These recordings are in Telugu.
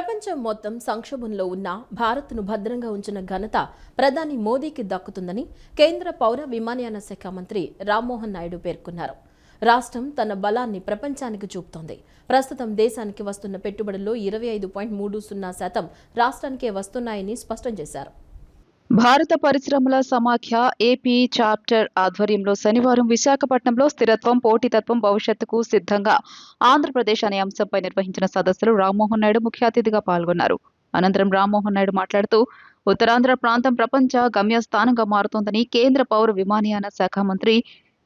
ప్రపంచం మొత్తం సంక్షోభంలో ఉన్న భారత్ను భద్రంగా ఉంచిన ఘనత ప్రధాని మోదీకి దక్కుతుందని కేంద్ర పౌర విమానయాన శాఖ మంత్రి రామ్మోహన్ నాయుడు పేర్కొన్నారు. రాష్ట్రం తన బలాన్ని ప్రపంచానికి చూపుతోంది. ప్రస్తుతం దేశానికి వస్తున్న పెట్టుబడుల్లో 25.30% రాష్ట్రానికే వస్తున్నాయని స్పష్టం చేశారు. భారత పరిశ్రమల సమాఖ్య ఏపీ చాప్టర్ ఆధ్వర్యంలో శనివారం విశాఖపట్నంలో స్థిరత్వం, పోటీతత్వం, భవిష్యత్తుకు సిద్ధంగా ఆంధ్రప్రదేశ్ అనే అంశంపై నిర్వహించిన సదస్సులో రామ్మోహన్ నాయుడు ముఖ్య అతిథిగా పాల్గొన్నారు. అనంతరం రామ్మోహన్ నాయుడు మాట్లాడుతూ ఉత్తరాంధ్ర ప్రాంతం ప్రపంచ గమ్యస్థానంగా మారుతోందని కేంద్ర పౌర విమానయాన శాఖ మంత్రి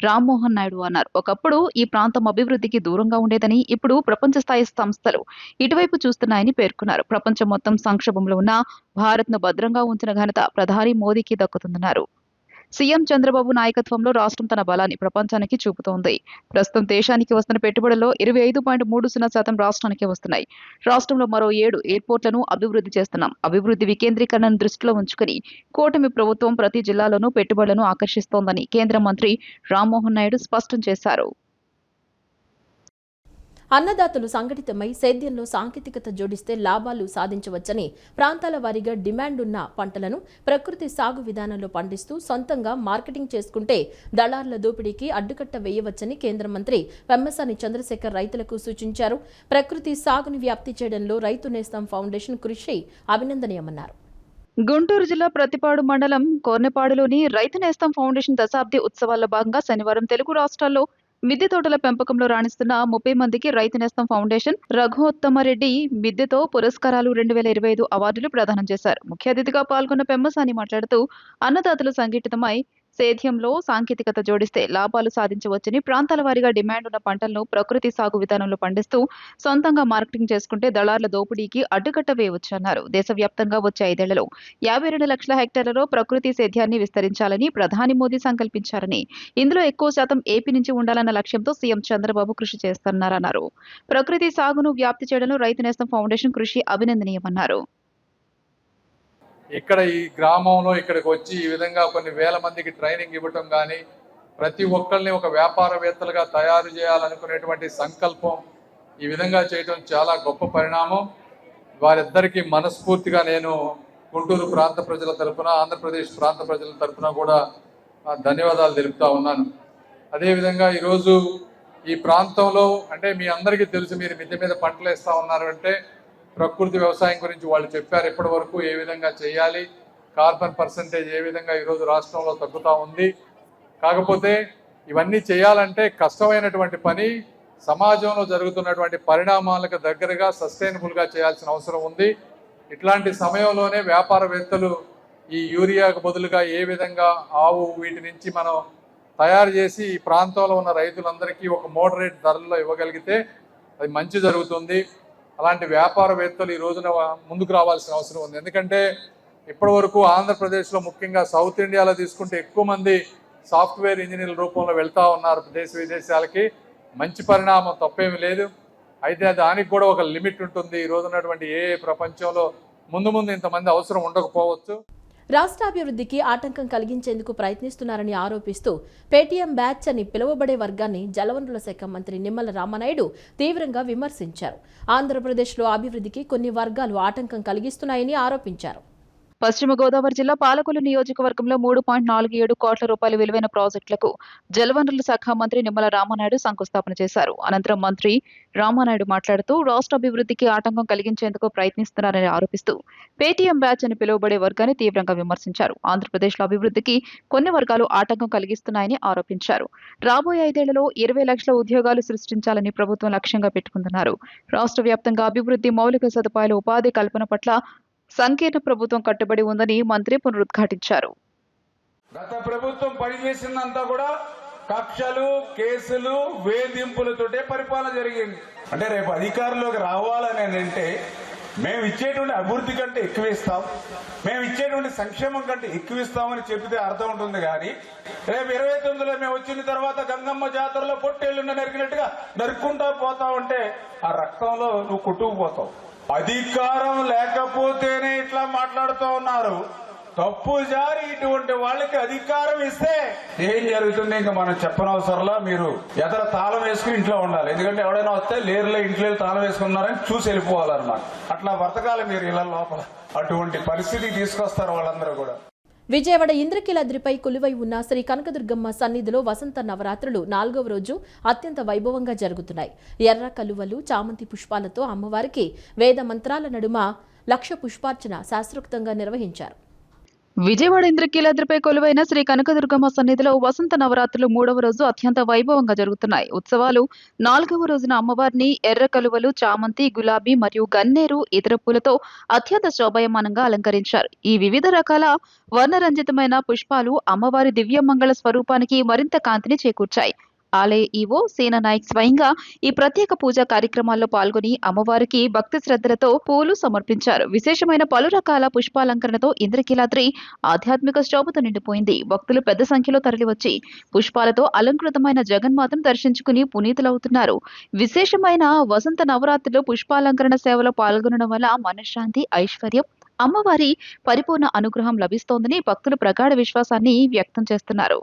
రామ్మోహన్ నాయుడు అన్నారు. ఒకప్పుడు ఈ ప్రాంతం అభివృద్ధికి దూరంగా ఉండేదని, ఇప్పుడు ప్రపంచ స్థాయి సంస్థలు ఇటువైపు చూస్తున్నాయని పేర్కొన్నారు. ప్రపంచం మొత్తం సంక్షోభంలో ఉన్న భారత్ను భద్రంగా ఉంచిన ఘనత ప్రధాని మోదీకి దక్కుతుందన్నారు. సీఎం చంద్రబాబు నాయకత్వంలో రాష్ట్రం తన బలాన్ని ప్రపంచానికి చూపుతోంది. ప్రస్తుతం దేశానికి వస్తున్న పెట్టుబడుల్లో 25.30% రాష్ట్రానికే వస్తున్నాయి. రాష్ట్రంలో మరో 7 ఎయిర్పోర్ట్లను అభివృద్ధి చేస్తున్నాం. అభివృద్ధి వికేంద్రీకరణను దృష్టిలో ఉంచుకుని కూటమి ప్రభుత్వం ప్రతి జిల్లాలోనూ పెట్టుబడులను ఆకర్షిస్తోందని కేంద్ర మంత్రి రామ్మోహన్ నాయుడు స్పష్టం చేశారు. అన్నదాతలు సంఘటితమై సేద్యంలో సాంకేతికత జోడిస్తే లాభాలు సాధించవచ్చని, ప్రాంతాల వారీగా డిమాండ్ ఉన్న పంటలను ప్రకృతి సాగు విధానంలో పండిస్తూ సొంతంగా మార్కెటింగ్ చేసుకుంటే దళారుల దోపిడీకి అడ్డుకట్ట వేయవచ్చని కేంద్ర మంత్రి పెమ్మసాని చంద్రశేఖర్ రైతులకు సూచించారు. ప్రకృతి సాగుని వ్యాప్తి చేయడంలో రైతు నేస్తం ఫౌండేషన్ కృషి అభినందనీయమన్నారు. గుంటూరు జిల్లా ప్రతిపాడు మండలం కోర్నెపాడులోని రైతు నేస్తం ఫౌండేషన్ దశాబ్ది ఉత్సవాల్లో భాగంగా శనివారం తెలుగు రాష్ట్రాల్లో మిద్దె తోటల పెంపకంలో రాణిస్తున్న 30 మందికి రైతు నేస్తం ఫౌండేషన్ రఘుత్తమరెడ్డి మిద్దెతో పురస్కారాలు 2025 అవార్డులు ప్రదానం చేశారు. ముఖ్య అతిథిగా పాల్గొన్న పెమ్మసాని మాట్లాడుతూ అన్నదాతలు సంఘటితమై సేద్యంలో సాంకేతికత జోడిస్తే లాభాలు సాధించవచ్చని, ప్రాంతాల వారీగా డిమాండ్ ఉన్న పంటలను ప్రకృతి సాగు విధానంలో పండిస్తూ సొంతంగా మార్కెటింగ్ చేసుకుంటే దళారుల దోపిడీకి అడ్డుకట్ట వేయవచ్చన్నారు. దేశవ్యాప్తంగా వచ్చే 5 ఏళ్లలో 52 లక్షల హెక్టార్లలో ప్రకృతి సేద్యాన్ని విస్తరించాలని ప్రధాని మోదీ సంకల్పించారని, ఇందులో ఎక్కువ శాతం ఏపీ నుంచి ఉండాలన్న లక్ష్యంతో సీఎం చంద్రబాబు కృషి చేస్తున్నారన్నారు. ప్రకృతి సాగును వ్యాప్తి చేయడంలో రైతు నేస్తం ఫౌండేషన్ కృషి అభినందనీయమన్నారు. ఇక్కడ ఈ గ్రామంలో ఇక్కడికి వచ్చి ఈ విధంగా కొన్ని వేల మందికి ట్రైనింగ్ ఇవ్వటం కానీ, ప్రతి ఒక్కరిని ఒక వ్యాపారవేత్తలుగా తయారు చేయాలనుకునేటువంటి సంకల్పం ఈ విధంగా చేయటం చాలా గొప్ప పరిణామం. వారిద్దరికీ మనస్ఫూర్తిగా నేను గుంటూరు ప్రాంత ప్రజల తరఫున, ఆంధ్రప్రదేశ్ ప్రాంత ప్రజల తరఫున కూడా ధన్యవాదాలు తెలుపుతా ఉన్నాను. అదేవిధంగా ఈరోజు ఈ ప్రాంతంలో అంటే మీ అందరికీ తెలుసు, మీరు మిద్దె మీద పంటలు వేస్తూ ఉన్నారు అంటే ప్రకృతి వ్యవసాయం గురించి వాళ్ళు చెప్పారు. ఇప్పటి వరకు ఏ విధంగా చేయాలి, కార్బన్ పర్సంటేజ్ ఏ విధంగా ఈరోజు రాష్ట్రంలో తగ్గుతూ ఉంది. కాకపోతే ఇవన్నీ చేయాలంటే కష్టమైనటువంటి పని, సమాజంలో జరుగుతున్నటువంటి పరిణామాలకు దగ్గరగా సస్టైనబుల్గా చేయాల్సిన అవసరం ఉంది. ఇట్లాంటి సమయంలోనే వ్యాపారవేత్తలు ఈ యూరియాకు బదులుగా ఏ విధంగా ఆవు వీటి నుంచి మనం తయారు చేసి ఈ ప్రాంతంలో ఉన్న రైతులందరికీ ఒక మోడరేట్ ధరల్లో ఇవ్వగలిగితే అది మంచి జరుగుతుంది. అలాంటి వ్యాపారవేత్తలు ఈ రోజున ముందుకు రావాల్సిన అవసరం ఉంది. ఎందుకంటే ఇప్పటి వరకు ఆంధ్రప్రదేశ్లో ముఖ్యంగా సౌత్ ఇండియాలో తీసుకుంటే ఎక్కువ మంది సాఫ్ట్వేర్ ఇంజనీర్ల రూపంలో వెళ్తూ ఉన్నారు దేశ విదేశాలకి. మంచి పరిణామం, తప్పేమీ లేదు. అయితే దానికి కూడా ఒక లిమిట్ ఉంటుంది. ఈ రోజున్నటువంటి ప్రపంచంలో ముందు ఇంతమంది అవసరం ఉండకపోవచ్చు. రాష్ట్ర అభివృద్ధికి ఆటంకం కలిగించేందుకు ప్రయత్నిస్తున్నారని ఆరోపిస్తూ పేటీఎం బ్యాచ్ అని పిలువబడే వర్గాన్ని జలవనరుల శాఖ మంత్రి నిమ్మల రామానాయుడు తీవ్రంగా విమర్శించారు. ఆంధ్రప్రదేశ్లో అభివృద్ధికి కొన్ని వర్గాలు ఆటంకం కలిగిస్తున్నాయని ఆరోపించారు. పశ్చిమ గోదావరి జిల్లా పాలకొల్లు నియోజకవర్గంలో 3.47 కోట్ల రూపాయల విలువైన ప్రాజెక్టులకు జలవనరుల శాఖ మంత్రి నిమ్మల రామానాయుడు శంకుస్థాపన చేశారు. అనంతరం మంత్రి రామానాయుడు మాట్లాడుతూ రాష్ట్ర అభివృద్ధికి ఆటంకం కలిగించేందుకు ప్రయత్నిస్తున్నారని ఆరోపిస్తూ పేటీఎం బ్యాచ్ అని పిలువబడే వర్గాన్ని తీవ్రంగా విమర్శించారు. ఆంధ్రప్రదేశ్లో అభివృద్ధికి కొన్ని వర్గాలు ఆటంకం కలిగిస్తున్నాయని ఆరోపించారు. రాబోయే 5 ఏళ్లలో 20 లక్షల ఉద్యోగాలు సృష్టించాలని ప్రభుత్వం లక్ష్యంగా పెట్టుకుందన్నారు. రాష్ట్ర వ్యాప్తంగా అభివృద్ధి, మౌలిక సదుపాయాల, ఉపాధి కల్పన పట్ల సంకీర్ణ ప్రభుత్వం కట్టుబడి ఉందని మంత్రి పునరుద్ఘాటించారు. గత ప్రభుత్వం పనిచేసిందంతా కూడా కక్షలు, కేసులు, వేధింపులతోటే పరిపాలన జరిగింది. అంటే రేపు అధికారంలోకి రావాలని అంటే మేము ఇచ్చేటువంటి అభివృద్ధి కంటే ఎక్కువ ఇస్తాం, మేము ఇచ్చేటువంటి సంక్షేమం కంటే ఎక్కువ ఇస్తామని చెబితే అర్థం ఉంటుంది. కానీ రేపు 29లో మేము వచ్చిన తర్వాత గంగమ్మ జాతరలో పొట్టేళ్లు నరికినట్టుగా నరుక్కుంటా పోతా ఉంటే ఆ రక్తంలో నువ్వు కొట్టుకుపోతావు. అధికారం లేకపోతేనే ఇట్లా మాట్లాడుతూ ఉన్నారు. తప్పు జారి ఇటువంటి వాళ్ళకి అధికారం ఇస్తే ఏం జరుగుతుంది ఇంకా మనం చెప్పనవసరంలా. మీరు ఎదర తాళం వేసుకుని ఇంట్లో ఉండాలి. ఎందుకంటే ఎవడైనా వస్తే లేరులో ఇంట్లో తాళం వేసుకున్నారని చూసి వెళ్ళిపోవాలన్నమాట. అట్లా బ్రతకాలి మీరు ఇళ్ళ లోపల. అటువంటి పరిస్థితికి తీసుకొస్తారు వాళ్ళందరూ కూడా. విజయవాడ ఇంద్రకీలాద్రిపై కొలువై ఉన్న శ్రీ కనకదుర్గమ్మ సన్నిధిలో వసంత నవరాత్రులు 4వ రోజు అత్యంత వైభవంగా జరుగుతున్నాయి. ఎర్ర కలువలు, చామంతి పుష్పాలతో అమ్మవారికి వేద మంత్రాల నడుమ 1,00,000 పుష్పార్చన శాస్త్రోక్తంగా నిర్వహించారు. విజయవాడ ఇంద్రకీలాద్రిపై కొలువైన శ్రీ కనకదుర్గమ్మ సన్నిధిలో వసంత నవరాత్రులు 3వ రోజు అత్యంత వైభవంగా జరుగుతున్నాయి. ఉత్సవాలు 4వ రోజున అమ్మవారిని ఎర్ర కలువలు, చామంతి, గులాబీ మరియు గన్నేరు ఇతర పూలతో అత్యంత శోభాయమానంగా అలంకరించారు. ఈ వివిధ రకాల వర్ణరంజితమైన పుష్పాలు అమ్మవారి దివ్యమంగళ స్వరూపానికి మరింత కాంతిని చేకూర్చాయి. ఆలయ ఈవో సేన నాయక్ స్వయంగా ఈ ప్రత్యేక పూజా కార్యక్రమాల్లో పాల్గొని అమ్మవారికి భక్తి శ్రద్ధలతో పూలు సమర్పించారు. విశేషమైన పలు రకాల పుష్పాలంకరణతో ఇంద్రకీలాద్రి ఆధ్యాత్మిక శోభతో నిండిపోయింది. భక్తులు పెద్ద సంఖ్యలో తరలివచ్చి పుష్పాలతో అలంకృతమైన జగన్మాతను దర్శించుకుని పునీతులవుతున్నారు. విశేషమైన వసంత నవరాత్రిలో పుష్పాలంకరణ సేవలో పాల్గొనడం వల్ల మనశ్శాంతి, ఐశ్వర్యం, అమ్మవారి పరిపూర్ణ అనుగ్రహం లభిస్తోందని భక్తులు ప్రగాఢ విశ్వాసాన్ని వ్యక్తం చేస్తున్నారు.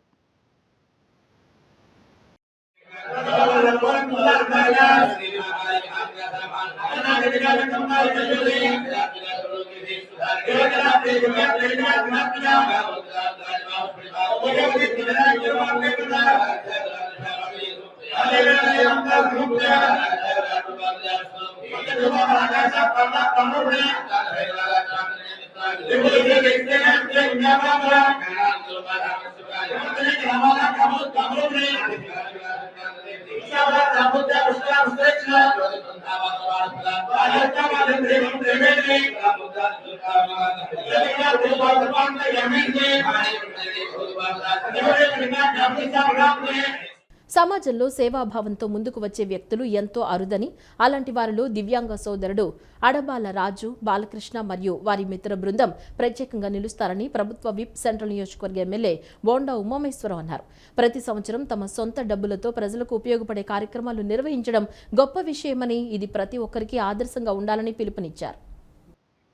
సమాజంలో సేవాభావంతో ముందుకు వచ్చే వ్యక్తులు ఎంతో అరుదని, అలాంటి వారిలో దివ్యాంగ సోదరుడు అడబాల రాజు, బాలకృష్ణ మరియు వారి మిత్ర బృందం ప్రత్యేకంగా నిలుస్తారని ప్రభుత్వ విప్ సెంట్రల్ నియోజకవర్గ ఎమ్మెల్యే బోండా ఉమామేశ్వరరావు అన్నారు. ప్రతి సంవత్సరం తమ సొంత డబ్బులతో ప్రజలకు ఉపయోగపడే కార్యక్రమాలు నిర్వహించడం గొప్ప విషయమని, ఇది ప్రతి ఒక్కరికి ఆదర్శంగా ఉండాలని పిలుపునిచ్చారు.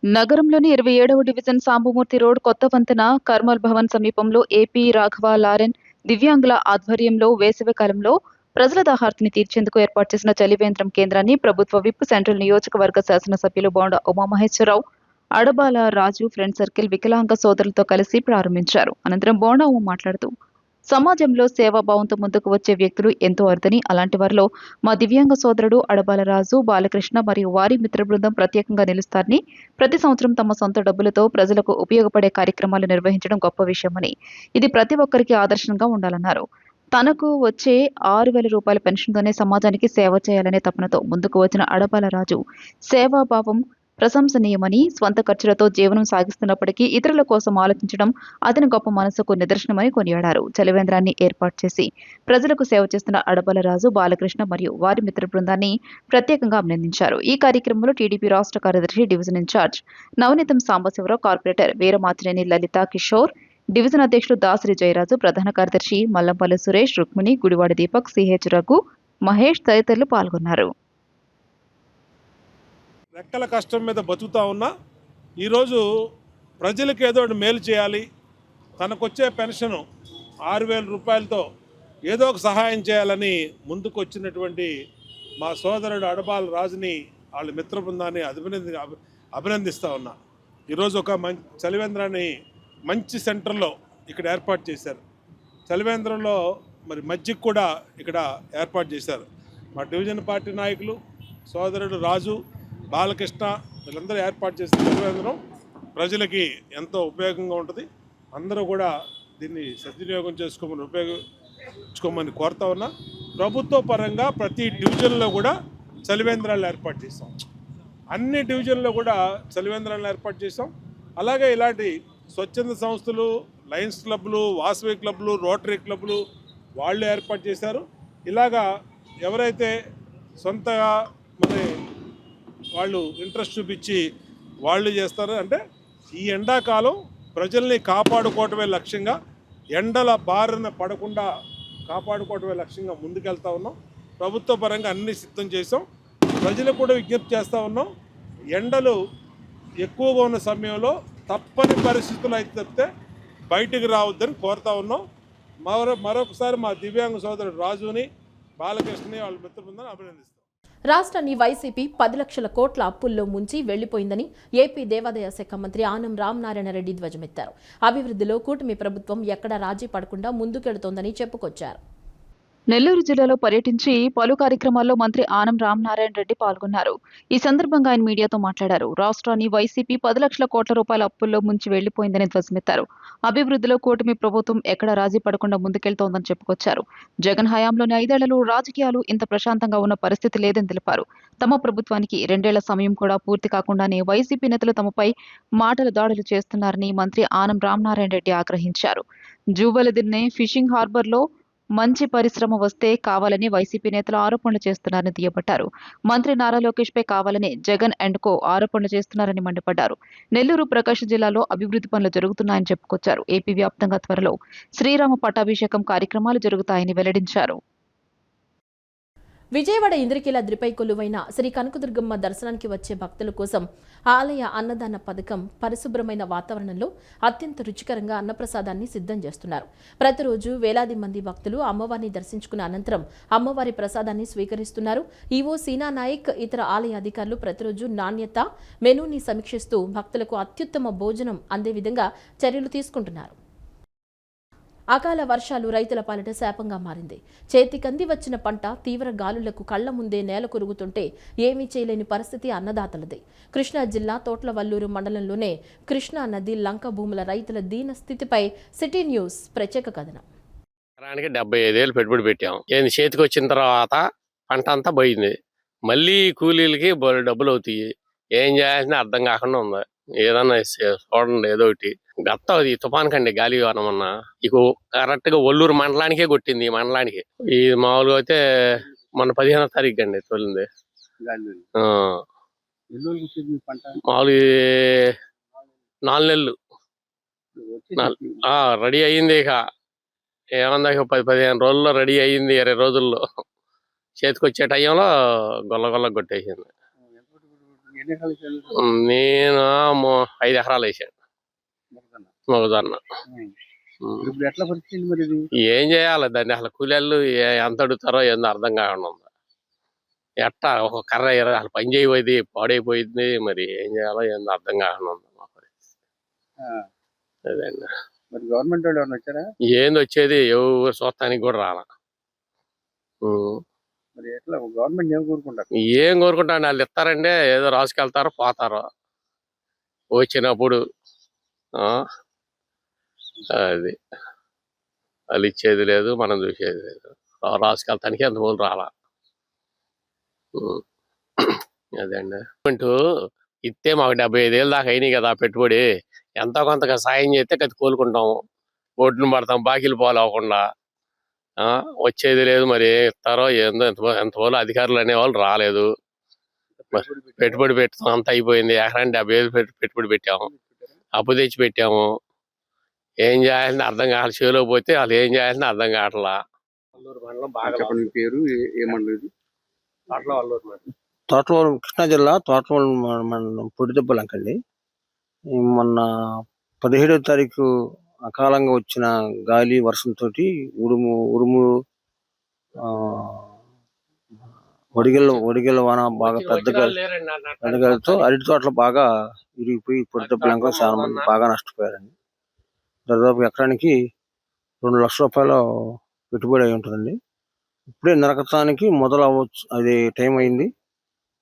నగరంలోని 27వ డివిజన్ సాంబమూర్తి రోడ్ కొత్త వంతెన కర్మల్ భవన్ సమీపంలో ఏపీ రాఘవ లారెన్ దివ్యాంగుల ఆధ్వర్యంలో వేసవికాలంలో ప్రజల దాహార్తిని తీర్చేందుకు ఏర్పాటు చేసిన చలివేంద్రం కేంద్రాన్ని ప్రభుత్వ విప్ సెంట్రల్ నియోజకవర్గ శాసనసభ్యులు బోండా ఉమామహేశ్వరరావు, అడబాల రాజు ఫ్రెండ్ సర్కిల్ వికలాంగ సోదరులతో కలిసి ప్రారంభించారు. అనంతరం బోండా ఉమ మాట్లాడుతూ సమాజంలో సేవాభావంతో ముందుకు వచ్చే వ్యక్తులు ఎంతో అరుదని, అలాంటి వారిలో మా దివ్యాంగ సోదరుడు అడబాల రాజు, బాలకృష్ణ మరియు వారి మిత్ర బృందం ప్రత్యేకంగా నిలుస్తారని, ప్రతి సంవత్సరం తమ సొంత డబ్బులతో ప్రజలకు ఉపయోగపడే కార్యక్రమాలు నిర్వహించడం గొప్ప విషయమని, ఇది ప్రతి ఒక్కరికి ఆదర్శంగా ఉండాలన్నారు. తనకు వచ్చే 6,000 రూపాయల పెన్షన్తోనే సమాజానికి సేవ చేయాలనే తపనతో ముందుకు వచ్చిన అడబాల రాజు సేవాభావం ప్రశంసనీయమని, స్వంత ఖర్చులతో జీవనం సాగిస్తున్నప్పటికీ ఇతరుల కోసం ఆలోచించడం అతని గొప్ప మనసుకు నిదర్శనమని కొనియాడారు. చలివేంద్రాన్ని ఏర్పాటు చేసి ప్రజలకు సేవ చేస్తున్న అడబాల రాజు, బాలకృష్ణ మరియు వారి మిత్ర బృందాన్ని ప్రత్యేకంగా అభినందించారు. ఈ కార్యక్రమంలో టీడీపీ రాష్ట్ర కార్యదర్శి, division incharge Navaneetham Sambasiva Rao, corporator Veeramachineni Lalitha Kishore, division అధ్యక్షుడు దాసరి జయరాజు, ప్రధాన కార్యదర్శి మల్లంపల్లి సురేష్, రుక్మిణి, గుడివాడ దీపక్, సిహెచ్ రఘు, మహేష్ తదితరులు పాల్గొన్నారు. రెక్కల కష్టం మీద బతుకుతా ఉన్నా ఈరోజు ప్రజలకు ఏదో ఒకటి మేలు చేయాలి, తనకొచ్చే పెన్షను 6,000 రూపాయలతో ఏదో ఒక సహాయం చేయాలని ముందుకు వచ్చినటువంటి మా సోదరుడు అడబాల రాజుని, వాళ్ళ మిత్ర బృందాన్ని అభినందిస్తూ ఉన్నా. ఈరోజు ఒక చలివేంద్రాన్ని మంచి సెంటర్లో ఇక్కడ ఏర్పాటు చేశారు. చలివేంద్రంలో మరి మజ్జిగ కూడా ఇక్కడ ఏర్పాటు చేశారు. మా డివిజన్ పార్టీ నాయకులు సోదరుడు రాజు, బాలకృష్ణ వీళ్ళందరూ ఏర్పాటు చేసిన చలివేంద్రం ప్రజలకి ఎంతో ఉపయోగంగా ఉంటుంది. అందరూ కూడా దీన్ని సద్వినియోగం ఉపయోగించుకోమని కోరుతా ఉన్నా. ప్రభుత్వ పరంగా ప్రతి డివిజన్లో కూడా చలివేంద్రాలు ఏర్పాటు చేస్తాం. అన్ని డివిజన్లో కూడా చలివేంద్రాలను ఏర్పాటు చేస్తాం. అలాగే ఇలాంటి స్వచ్ఛంద సంస్థలు, లయన్స్ క్లబ్లు, వాసవి క్లబ్లు, రోటరీ క్లబ్లు వాళ్ళు ఏర్పాటు చేశారు. ఇలాగా ఎవరైతే సొంతగా మరి వాళ్ళు ఇంట్రెస్ట్ చూపించి వాళ్ళు చేస్తారు. అంటే ఈ ఎండాకాలం ప్రజల్ని కాపాడుకోవటమే లక్ష్యంగా, ఎండల బారిన పడకుండా కాపాడుకోవటమే లక్ష్యంగా ముందుకెళ్తా ఉన్నాం. ప్రభుత్వ పరంగా అన్ని సిద్ధం చేసాం. ప్రజలకు కూడా విజ్ఞప్తి చేస్తూ ఉన్నాం. ఎండలు ఎక్కువగా ఉన్న సమయంలో తప్పని పరిస్థితులు అయితే తప్పితే బయటికి రావద్దని కోరుతా ఉన్నాం. మరొకసారి మా దివ్యాంగ సోదరుడు రాజుని, బాలకృష్ణని, వాళ్ళ మిత్ర బృందాన్ని అభినందిస్తాం. రాష్ట్రాన్ని వైసీపీ 10 లక్షల కోట్ల అప్పుల్లో ముంచి వెళ్లిపోయిందని ఏపీ దేవాదాయ శాఖ మంత్రి ఆనం రామనారాయణ రెడ్డి ధ్వజమెత్తారు. అభివృద్ధిలో కూటమి ప్రభుత్వం ఎక్కడా రాజీ పడకుండా ముందుకెడుతోందని చెప్పుకొచ్చారు. నెల్లూరు జిల్లాలో పర్యటించి పలు కార్యక్రమాల్లో మంత్రి ఆనం రామనారాయణ రెడ్డి పాల్గొన్నారు. ఈ సందర్భంగా ఆయన మీడియాతో మాట్లాడారు. రాష్ట్రాన్ని వైసీపీ 10 లక్షల కోట్ల రూపాయల అప్పుల్లో ముంచి వెళ్లిపోయిందని ధ్వజమెత్తారు. అభివృద్ధిలో కూటమి ప్రభుత్వం ఎక్కడ రాజీ పడకుండా ముందుకెళ్తోందని చెప్పుకొచ్చారు. జగన్ హయాంలోని 5 ఏళ్లలో రాజకీయాలు ఇంత ప్రశాంతంగా ఉన్న పరిస్థితి లేదని తెలిపారు. తమ ప్రభుత్వానికి 2 ఏళ్ల సమయం కూడా పూర్తి కాకుండానే వైసీపీ నేతలు తమపై మాటల దాడులు చేస్తున్నారని మంత్రి ఆనం రామనారాయణ రెడ్డి ఆగ్రహించారు. జూబలదిన్నె ఫిషింగ్ హార్బర్లో మంచి పరిశ్రమ వస్తే కావాలని వైసీపీ నేతలు ఆరోపణలు చేస్తున్నారని దుయ్యబట్టారు. మంత్రి నారా లోకేష్ పై కావాలని జగన్ అండ్ కో ఆరోపణలు చేస్తున్నారని మండిపడ్డారు. నెల్లూరు, ప్రకాశం జిల్లాలో అభివృద్ధి పనులు జరుగుతున్నాయని చెప్పుకొచ్చారు. ఏపీ వ్యాప్తంగా త్వరలో శ్రీరామ పట్టాభిషేకం కార్యక్రమాలు జరుగుతాయని వెల్లడించారు. విజయవాడ ఇంద్రకీలాద్రిపై కొలువైన శ్రీ కనకదుర్గమ్మ దర్శనానికి వచ్చే భక్తుల కోసం ఆలయ అన్నదాన పథకం పరిశుభ్రమైన వాతావరణంలో అత్యంత రుచికరంగా అన్నప్రసాదాన్ని సిద్ధం చేస్తున్నారు. ప్రతిరోజు వేలాది మంది భక్తులు అమ్మవారిని దర్శించుకున్న అనంతరం అమ్మవారి ప్రసాదాన్ని స్వీకరిస్తున్నారు. ఈవో సీనా నాయక్, ఇతర ఆలయ అధికారులు ప్రతిరోజు నాణ్యత మెనూని సమీక్షిస్తూ భక్తులకు అత్యుత్తమ భోజనం అందే విధంగా చర్యలు తీసుకుంటున్నారు. అకాల వర్షాలు రైతుల పాలిట శాపంగా మారింది. చేతికంది వచ్చిన పంట తీవ్ర గాలులకు కళ్ల ముందే నేల కొరుగుతుంటే ఏమీ చేయలేని పరిస్థితి అన్నదాతలది. కృష్ణా జిల్లా తోట్లవల్లూరు మండలంలోనే కృష్ణా నది లంక భూముల రైతుల దీన స్థితిపై సిటీ న్యూస్ ప్రత్యేక కథనం. 75 ఏళ్ళు పెట్టుబడి పెట్టాం. చేతికి వచ్చిన తర్వాత పంట అంతా పోయింది. మళ్ళీ కూలీలకి డబ్బులు అవుతాయి. ఏం చేయాల్సిన అర్థం కాకుండా ఉంది. ఏదన్నా చూడండి, ఏదో ఒకటి. ఈ తుఫాన్ కండి గాలి అన్న ఇక కరెక్ట్ గా ఒల్లూరు మండలానికే కొట్టింది. ఈ మండలానికి ఈ మామూలుగా అయితే మన 15వ తారీఖు అండి తోలింది. మామూలు 4 నెలలు రెడీ అయ్యింది. ఇక ఏమన్నా 10-15 రోజుల్లో రెడీ అయ్యింది. 20 రోజుల్లో చేతికి వచ్చే టైంలో గొల్ల కొట్టేసింది. నేను 5 ఎకరాలు వేసాను మొగజొన్న. ఏం చేయాలి దాన్ని? అసలు కూలీళ్ళు ఎంత అడుగుతారో ఏందో అర్థం కాకుండా ఉంది. ఎట్టా ఒక కర్ర అసలు పని చేయబోయింది, పాడైపోయింది. మరి ఏం చేయాలో ఏందో అర్థం కాకుండా ఉంది మా పరిస్థితి. అదండి. గవర్నమెంట్ వాళ్ళు ఏమైనా వచ్చారా? ఏంది వచ్చేది? ఎవరు చూస్తానికి కూడా రాలా. మరి ఎట్లా గవర్నమెంట్ ఏం కోరుకుంటారు? ఏం కోరుకుంటాను? వాళ్ళు ఇస్తారండి, ఏదో రాసుకెళ్తారో పోతారో వచ్చినప్పుడు. అది వాళ్ళు ఇచ్చేది లేదు, మనం చూసేది లేదు. రాసుకెళ్తానికి ఎంతమంది రాలా. అదండి. ఇస్తే మాకు 75 ఏళ్ళు దాకా అయినాయి కదా పెట్టుబడి. ఎంతో కొంతగా సాయం చేస్తే అది కోలుకుంటాము. ఒడ్డును పడతాం బాకీలు పోలేకుండా. వచ్చేది లేదు. మరి ఇస్తారో ఏందో. ఎంతవరకు అధికారులు అనేవాళ్ళు రాలేదు. పెట్టుబడి పెడతాం అంత అయిపోయింది. ఎకరానికి 75 పెట్టుబడి పెట్టాము, అప్పు తెచ్చి పెట్టాము. ఏం చేయాలని అర్థం కావాలి. చేలో పోతే వాళ్ళు ఏం చేయాలని అర్థం కావట్లా. పేరు ఏ మండలం? తోటవరం, కృష్ణా జిల్లా తోటవరం మండలం పొడిదెబ్బలంకండి. మొన్న 17వ తారీఖు అకాలంగా వచ్చిన గాలి వర్షంతో ఉరుములు ఒడిగల వాన బాగా పెద్దగాలతో అరటి తోటలు బాగా ఇరిగిపోయి పొడిదెబ్బలంగా చాలా మంది బాగా నష్టపోయారండి. దాదాపు ఎకరానికి 2 లక్షల రూపాయలు పెట్టుబడి అయి ఉంటుందండి. ఇప్పుడే నరకటానికి మొదలవచ్చు, అది టైం అయింది.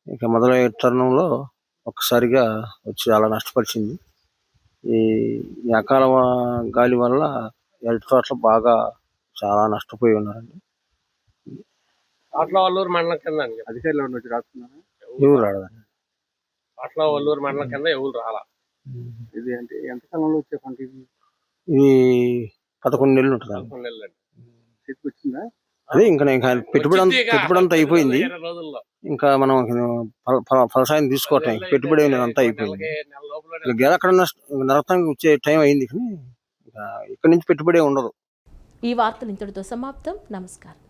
ఇక మొదలయ్యే తరుణంలో ఒక్కసారిగా వచ్చి చాలా నష్టపరిచింది. ఈ అకాల గాలి వల్ల అరటి తోటలు బాగా చాలా నష్టపోయి ఉన్నారండి. తోట్లవల్లూరు మండలం కింద అధికారులు ఎవరు వచ్చి రాస్తున్నారు? ఎవరు రాలేదండి. తోట్లవల్లూరు మండలం కింద ఎవరు రాలా. ఇది అంటే ఎంతకాలంలో వచ్చే పంట ఇది? ఇది 11 నెలలు ఉంటుందండి. 11 నెలలు చేతికి వచ్చిందా? అదే ఇంకా పెట్టుబడి అంతా అయిపోయింది. ఇంకా మనం ఫలసాయం తీసుకోవటం పెట్టుబడి అంతా అయిపోయింది. అక్కడ నరకానికి వచ్చే టైం అయింది. ఇక్కడి నుంచి పెట్టుబడి ఉండదు. ఈ వార్తలు ఇంతటితో సమాప్తం. నమస్కారం.